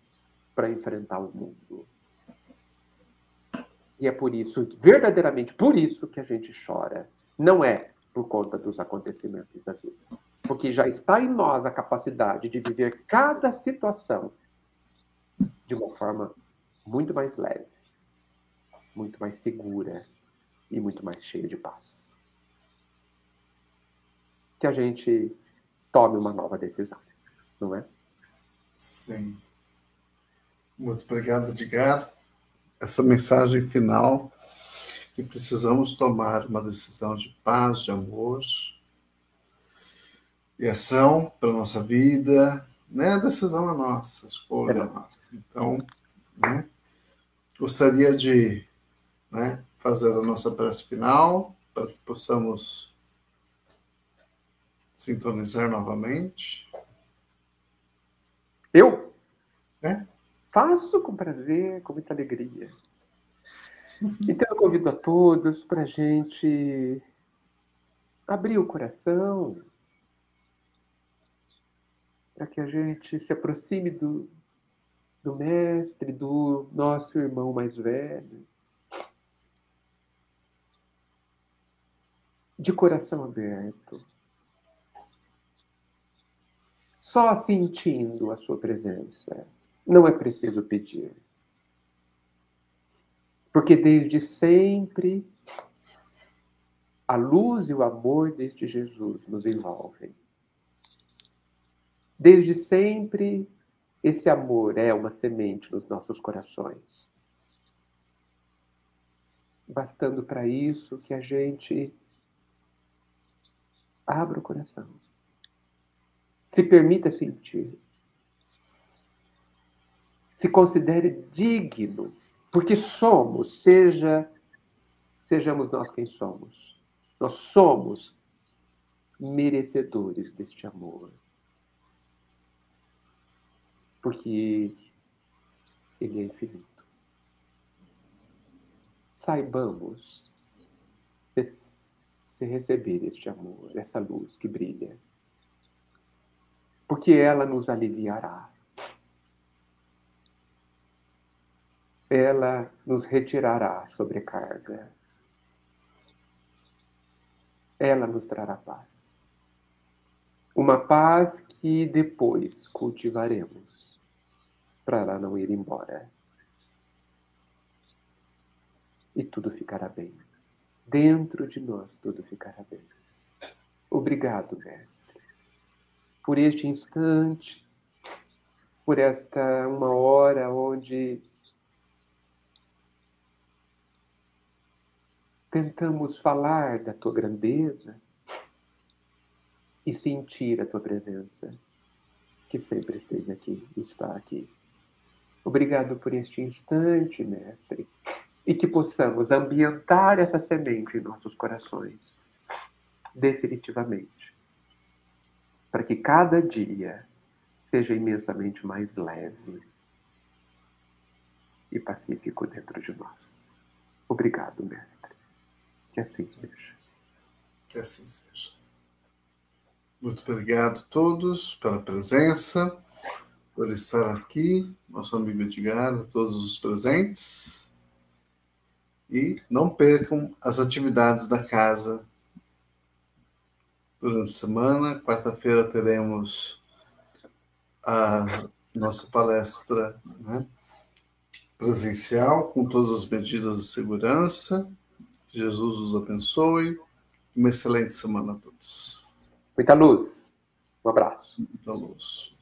para enfrentar o mundo. E é por isso, verdadeiramente por isso, que a gente chora. Não é por conta dos acontecimentos da vida. Porque já está em nós a capacidade de viver cada situação de uma forma muito mais leve, muito mais segura e muito mais cheia de paz. Que a gente tome uma nova decisão, não é? Sim. Muito obrigado, Edgar. Essa mensagem final, que precisamos tomar uma decisão de paz, de amor e ação para a nossa vida, né? A decisão é nossa, a escolha é nossa. Então, né? Gostaria de, né, fazer a nossa prece final para que possamos sintonizar novamente. Eu né? faço com prazer, com muita alegria. Então eu convido a todos para a gente abrir o coração, para que a gente se aproxime do mestre, do nosso irmão mais velho, de coração aberto, só sentindo a sua presença. Não é preciso pedir. Porque desde sempre A luz e o amor deste Jesus nos envolvem. Desde sempre, esse amor é uma semente nos nossos corações. Bastando para isso que a gente abra o coração. Se permita sentir. Se considere digno, porque sejamos nós quem somos. Nós somos merecedores deste amor. Porque ele é infinito. Saibamos se receber este amor, essa luz que brilha. Porque ela nos aliviará. Ela nos retirará a sobrecarga. Ela nos trará paz. Uma paz que depois cultivaremos para ela não ir embora. E tudo ficará bem. Dentro de nós tudo ficará bem. Obrigado, Mestre, por este instante, por esta uma hora onde tentamos falar da tua grandeza e sentir a tua presença, que sempre esteve aqui e está aqui. Obrigado por este instante, Mestre, e que possamos ambientar essa semente em nossos corações, definitivamente, para que cada dia seja imensamente mais leve e pacífico dentro de nós. Obrigado, Mestre. Que assim seja. Que assim seja. Muito obrigado a todos pela presença, por estar aqui, nosso amigo Edgar, a todos os presentes. E não percam as atividades da casa durante a semana. Quarta-feira teremos a nossa palestra, né, presencial, com todas as medidas de segurança. Que Jesus os abençoe. Uma excelente semana a todos. Muita luz. Um abraço. Muita luz.